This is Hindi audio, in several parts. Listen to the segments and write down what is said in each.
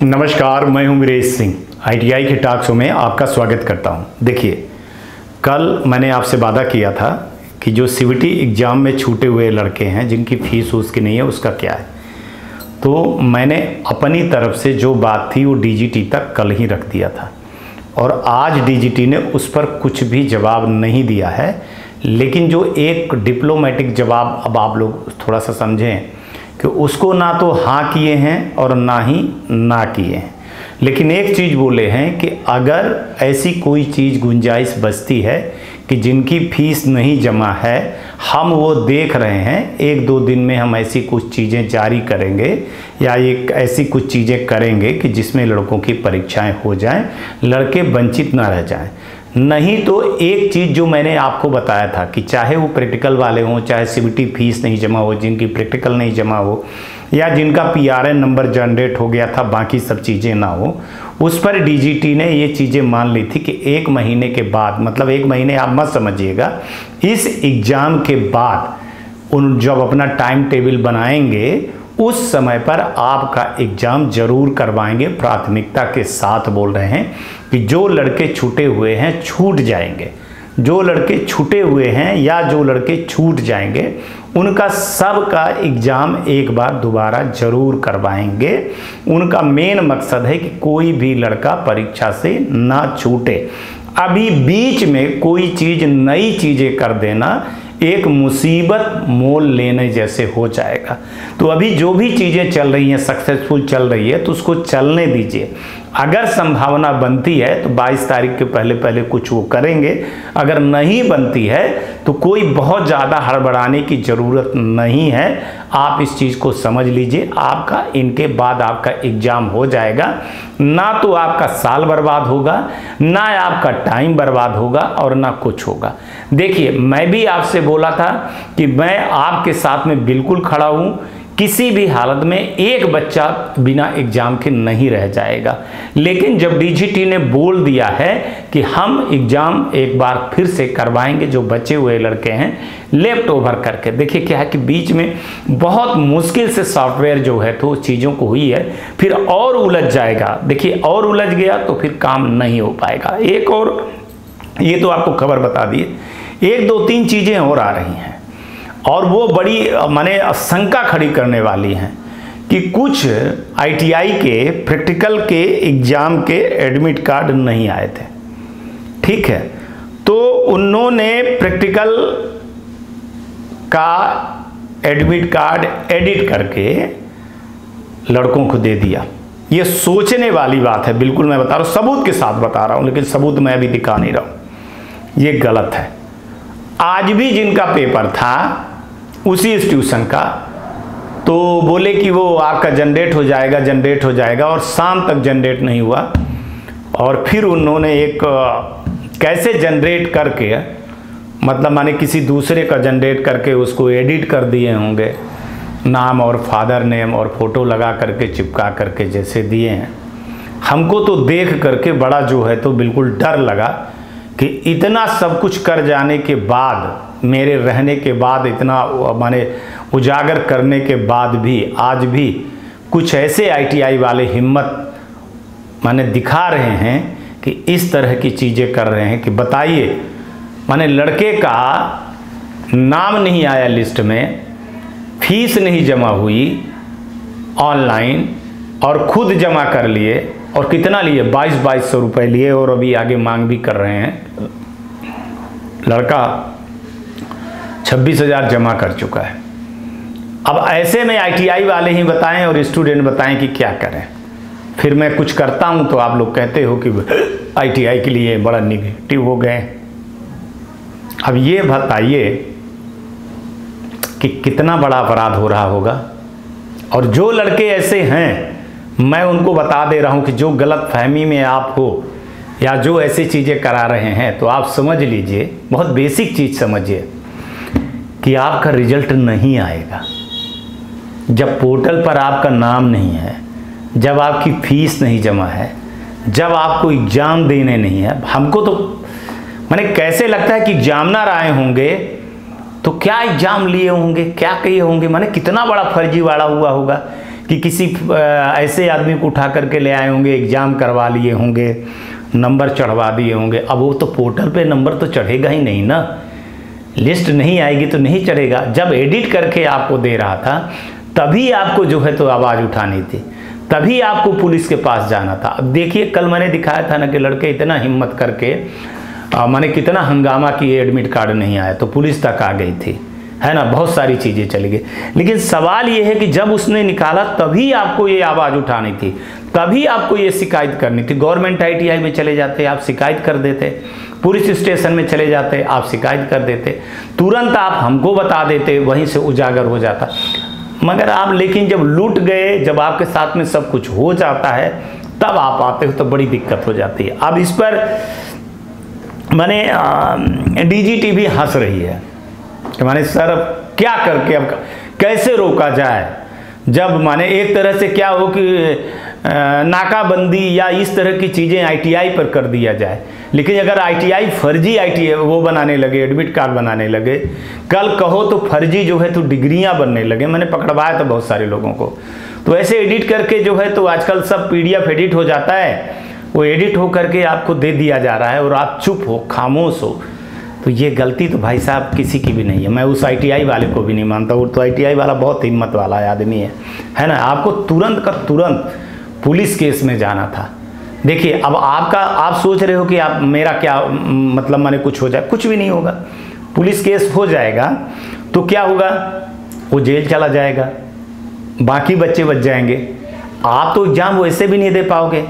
नमस्कार, मैं हूं वीरेश सिंह। आईटीआई के टॉक शो में आपका स्वागत करता हूं। देखिए, कल मैंने आपसे वादा किया था कि जो सीवीटी एग्ज़ाम में छूटे हुए लड़के हैं जिनकी फ़ीस उसकी नहीं है, उसका क्या है। तो मैंने अपनी तरफ से जो बात थी वो डीजीटी तक कल ही रख दिया था और आज डीजीटी ने उस पर कुछ भी जवाब नहीं दिया है। लेकिन जो एक डिप्लोमेटिक जवाब, अब आप लोग थोड़ा सा समझें कि उसको ना तो हाँ किए हैं और ना ही ना किए हैं, लेकिन एक चीज़ बोले हैं कि अगर ऐसी कोई चीज़ गुंजाइश बचती है कि जिनकी फ़ीस नहीं जमा है, हम वो देख रहे हैं, एक दो दिन में हम ऐसी कुछ चीज़ें जारी करेंगे या एक ऐसी कुछ चीज़ें करेंगे कि जिसमें लड़कों की परीक्षाएं हो जाएं, लड़के वंचित ना रह जाएं। नहीं तो एक चीज़ जो मैंने आपको बताया था कि चाहे वो प्रैक्टिकल वाले हों, चाहे सीवीटी फीस नहीं जमा हो, जिनकी प्रैक्टिकल नहीं जमा हो या जिनका पीआरएन नंबर जनरेट हो गया था, बाकी सब चीज़ें ना हो, उस पर डीजीटी ने ये चीज़ें मान ली थी कि 1 महीने के बाद, मतलब 1 महीने आप मत समझिएगा, इस एग्ज़ाम के बाद उन जब अपना टाइम टेबल बनाएंगे उस समय पर आपका एग्ज़ाम जरूर करवाएंगे। प्राथमिकता के साथ बोल रहे हैं कि जो लड़के छूटे हुए हैं छूट जाएंगे, जो लड़के छूटे हुए हैं या जो लड़के छूट जाएंगे उनका सब का एग्ज़ाम एक बार दोबारा जरूर करवाएंगे। उनका मेन मकसद है कि कोई भी लड़का परीक्षा से ना छूटे। अभी बीच में कोई चीज़, नई चीज़ें कर देना एक मुसीबत मोल लेने जैसे हो जाएगा। तो अभी जो भी चीज़ें चल रही हैं, सक्सेसफुल चल रही है, तो उसको चलने दीजिए। अगर संभावना बनती है तो 22 तारीख के पहले कुछ वो करेंगे, अगर नहीं बनती है तो कोई बहुत ज़्यादा हड़बड़ाने की ज़रूरत नहीं है। आप इस चीज़ को समझ लीजिए, आपका इनके बाद आपका एग्ज़ाम हो जाएगा। ना तो आपका साल बर्बाद होगा, ना आपका टाइम बर्बाद होगा और ना कुछ होगा। देखिए, मैं भी आपसे बोला था कि मैं आपके साथ में बिल्कुल खड़ा हूँ। किसी भी हालत में एक बच्चा बिना एग्ज़ाम के नहीं रह जाएगा। लेकिन जब डीजीटी ने बोल दिया है कि हम एग्ज़ाम एक बार फिर से करवाएंगे, जो बचे हुए लड़के हैं लेफ्ट ओवर करके, देखिए क्या है कि बीच में बहुत मुश्किल से सॉफ्टवेयर जो है तो चीज़ों को हुई है, फिर और उलझ जाएगा। देखिए, और उलझ गया तो फिर काम नहीं हो पाएगा। एक और, ये तो आपको खबर बता दिए, 1 2 3 चीज़ें और आ रही हैं और वो बड़ी माने शंका खड़ी करने वाली हैं कि कुछ आईटीआई के प्रैक्टिकल के एग्ज़ाम के एडमिट कार्ड नहीं आए थे। ठीक है, तो उन्होंने प्रैक्टिकल का एडमिट कार्ड एडिट करके लड़कों को दे दिया। ये सोचने वाली बात है, बिल्कुल मैं बता रहा हूँ, सबूत के साथ बता रहा हूँ, लेकिन सबूत मैं अभी दिखा नहीं रहा हूँ। ये गलत है। आज भी जिनका पेपर था उसी इंस्टीट्यूशन का, तो बोले कि वो आपका जनरेट हो जाएगा और शाम तक जनरेट नहीं हुआ। और फिर उन्होंने एक कैसे जनरेट करके, मतलब माने किसी दूसरे का जनरेट करके उसको एडिट कर दिए होंगे, नाम और फादर नेम और फोटो लगा करके चिपका करके जैसे दिए हैं। हमको तो देख करके बड़ा जो है तो बिल्कुल डर लगा कि इतना सब कुछ कर जाने के बाद, मेरे रहने के बाद, इतना माने उजागर करने के बाद भी आज भी कुछ ऐसे आईटीआई वाले हिम्मत माने दिखा रहे हैं कि इस तरह की चीज़ें कर रहे हैं कि बताइए, माने लड़के का नाम नहीं आया लिस्ट में, फीस नहीं जमा हुई ऑनलाइन और खुद जमा कर लिए, और कितना लिए, 2200 रुपये लिए और अभी आगे मांग भी कर रहे हैं। लड़का 26,000 जमा कर चुका है। अब ऐसे में आईटीआई वाले ही बताएं और स्टूडेंट बताएं कि क्या करें। फिर मैं कुछ करता हूं तो आप लोग कहते हो कि आईटीआई के लिए बड़ा निगेटिव हो गए। अब ये बताइए कि कितना बड़ा अपराध हो रहा होगा। और जो लड़के ऐसे हैं, मैं उनको बता दे रहा हूं कि जो गलत फहमी में आप हो या जो ऐसी चीज़ें करा रहे हैं, तो आप समझ लीजिए, बहुत बेसिक चीज़ समझिए कि आपका रिजल्ट नहीं आएगा जब पोर्टल पर आपका नाम नहीं है, जब आपकी फीस नहीं जमा है, जब आपको एग्ज़ाम देने नहीं है। हमको तो मैंने कैसे लगता है कि एग्जामिनर आए होंगे तो क्या एग्जाम लिए होंगे, क्या किए होंगे, माने कितना बड़ा फर्जीवाड़ा हुआ होगा कि किसी ऐसे आदमी को उठा करके ले आए होंगे, एग्ज़ाम करवा लिए होंगे, नंबर चढ़वा दिए होंगे। अब वो तो पोर्टल पे नंबर तो चढ़ेगा ही नहीं ना, लिस्ट नहीं आएगी तो नहीं चढ़ेगा। जब एडिट करके आपको दे रहा था तभी आपको जो है तो आवाज़ उठानी थी, तभी आपको पुलिस के पास जाना था। अब देखिए कल मैंने दिखाया था ना कि लड़के इतना हिम्मत करके मैंने कितना हंगामा किए, एडमिट कार्ड नहीं आया तो पुलिस तक आ गई थी, है ना, बहुत सारी चीज़ें चली गई। लेकिन सवाल ये है कि जब उसने निकाला तभी आपको ये आवाज़ उठानी थी, तभी आपको ये शिकायत करनी थी। गवर्नमेंट ITI में चले जाते आप शिकायत कर देते, पुलिस स्टेशन में चले जाते आप शिकायत कर देते, तुरंत आप हमको बता देते, वहीं से उजागर हो जाता। मगर आप लेकिन जब लूट गए, जब आपके साथ में सब कुछ हो जाता है तब आप आते हो तो बड़ी दिक्कत हो जाती है। अब इस पर मैंने DGT भी हंस रही है कि माने सर क्या करके अब कैसे रोका जाए, जब माने एक तरह से क्या हो कि नाकाबंदी या इस तरह की चीज़ें ITI पर कर दिया जाए। लेकिन अगर ITI फर्जी ITI वो बनाने लगे, एडमिट कार्ड बनाने लगे, कल कहो तो फर्जी जो है तो डिग्रियां बनने लगे। मैंने पकड़वाया था बहुत सारे लोगों को, तो ऐसे एडिट करके जो है तो आजकल सब PDF एडिट हो जाता है, वो एडिट हो करके आपको दे दिया जा रहा है और आप चुप हो, खामोश हो। तो ये गलती तो भाई साहब किसी की भी नहीं है, मैं उस ITI वाले को भी नहीं मानता। वो तो ITI वाला बहुत हिम्मत वाला आदमी है ना। आपको तुरंत का तुरंत पुलिस केस में जाना था। देखिए अब आप सोच रहे हो कि आप मेरा क्या मतलब माने कुछ हो जाए, कुछ भी नहीं होगा। पुलिस केस हो जाएगा तो क्या होगा, वो जेल चला जाएगा, बाकी बच्चे बच जाएंगे। आप तो एग्जाम वैसे भी नहीं दे पाओगे,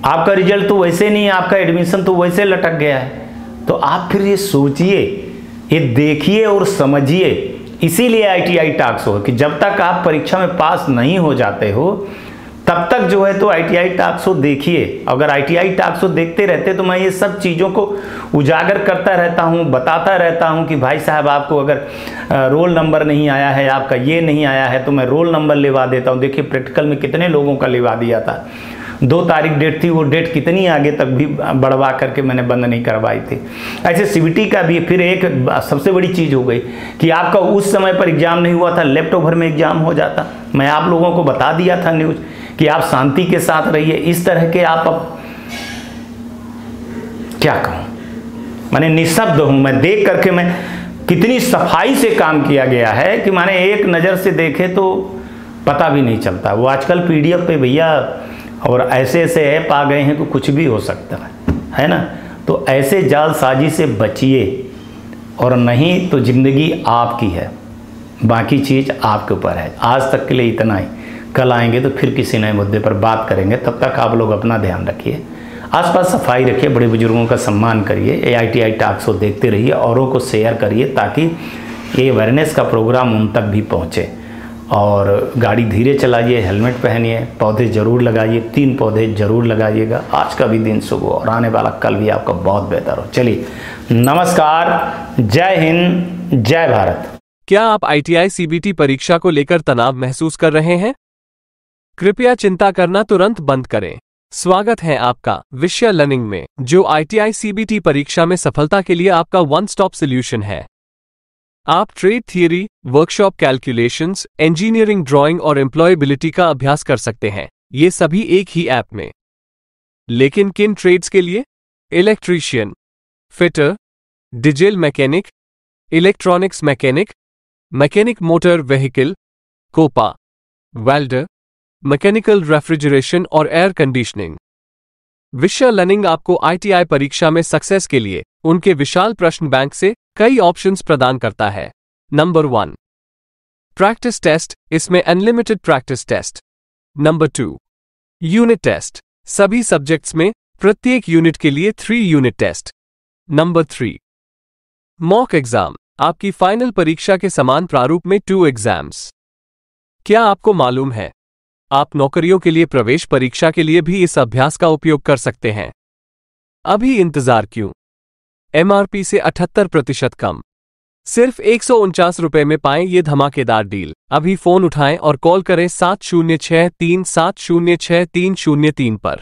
आपका रिजल्ट तो वैसे नहीं है, आपका एडमिशन तो वैसे लटक गया है। तो आप फिर ये सोचिए, ये देखिए और समझिए। इसीलिए ITI टॉक्स हो कि जब तक आप परीक्षा में पास नहीं हो जाते हो तब तक जो है तो ITI टॉक्स शो देखिए। अगर ITI टॉक्स शो देखते रहते तो मैं ये सब चीज़ों को उजागर करता रहता हूँ, बताता रहता हूँ कि भाई साहब आपको अगर रोल नंबर नहीं आया है, आपका ये नहीं आया है, तो मैं रोल नंबर लिवा देता हूँ। देखिए प्रैक्टिकल में कितने लोगों का लिवा दिया था, 2 तारीख डेट थी, वो डेट कितनी आगे तक भी बढ़वा करके मैंने बंद नहीं करवाई थी। ऐसे CBT का भी फिर एक सबसे बड़ी चीज़ हो गई कि आपका उस समय पर एग्ज़ाम नहीं हुआ था, लेफ्ट ओवर में एग्ज़ाम हो जाता। मैं आप लोगों को बता दिया था न्यूज़ कि आप शांति के साथ रहिए। इस तरह के आप अब क्या कहूँ, मैंने निशब्द हूँ। मैं देख करके मैं कितनी सफाई से काम किया गया है कि माने एक नज़र से देखे तो पता भी नहीं चलता। वो आजकल PDF पे भैया और ऐसे ऐसे ऐप आ गए हैं कि कुछ भी हो सकता है ना। तो ऐसे जालसाजी से बचिए, और नहीं तो ज़िंदगी आपकी है, बाकी चीज़ आपके ऊपर है। आज तक के लिए इतना ही, कल आएंगे तो फिर किसी नए मुद्दे पर बात करेंगे। तब तक आप लोग अपना ध्यान रखिए, आसपास सफाई रखिए, बड़े बुजुर्गों का सम्मान करिए। ITI टॉक्स को देखते रहिए, औरों को शेयर करिए ताकि ये अवेयरनेस का प्रोग्राम उन तक भी पहुँचे। और गाड़ी धीरे चलाइए, हेलमेट पहनिए, पौधे ज़रूर लगाइए, 3 पौधे ज़रूर लगाइएगा। आज का भी दिन शुभ हो और आने वाला कल भी आपका बहुत बेहतर हो। चलिए नमस्कार, जय हिंद, जय भारत। क्या आप ITI CBT परीक्षा को लेकर तनाव महसूस कर रहे हैं? कृपया चिंता करना तुरंत बंद करें। स्वागत है आपका विषय लर्निंग में, जो ITI CBT परीक्षा में सफलता के लिए आपका वन स्टॉप सॉल्यूशन है। आप trade theory, workshop calculations, engineering drawing और एम्प्लॉयबिलिटी का अभ्यास कर सकते हैं, ये सभी एक ही ऐप में। लेकिन किन ट्रेड्स के लिए? Electrician, fitter, diesel mechanic, electronics mechanic, mechanic motor vehicle, COPA, welder, mechanical refrigeration और एयर कंडीशनिंग। विषय लर्निंग आपको ITI परीक्षा में सक्सेस के लिए उनके विशाल प्रश्न बैंक से कई ऑप्शंस प्रदान करता है। नंबर 1, प्रैक्टिस टेस्ट, इसमें unlimited practice test. Number 2, unit test, सभी सब्जेक्ट्स में प्रत्येक यूनिट के लिए 3 unit test. Number 3, mock exam, आपकी फाइनल परीक्षा के समान प्रारूप में 2 एग्जाम्स। क्या आपको मालूम है, आप नौकरियों के लिए प्रवेश परीक्षा के लिए भी इस अभ्यास का उपयोग कर सकते हैं। अभी इंतजार क्यों? MRP से 78% कम, सिर्फ 149 रुपए में पाएं ये धमाकेदार डील। अभी फोन उठाएं और कॉल करें 7063706303 पर।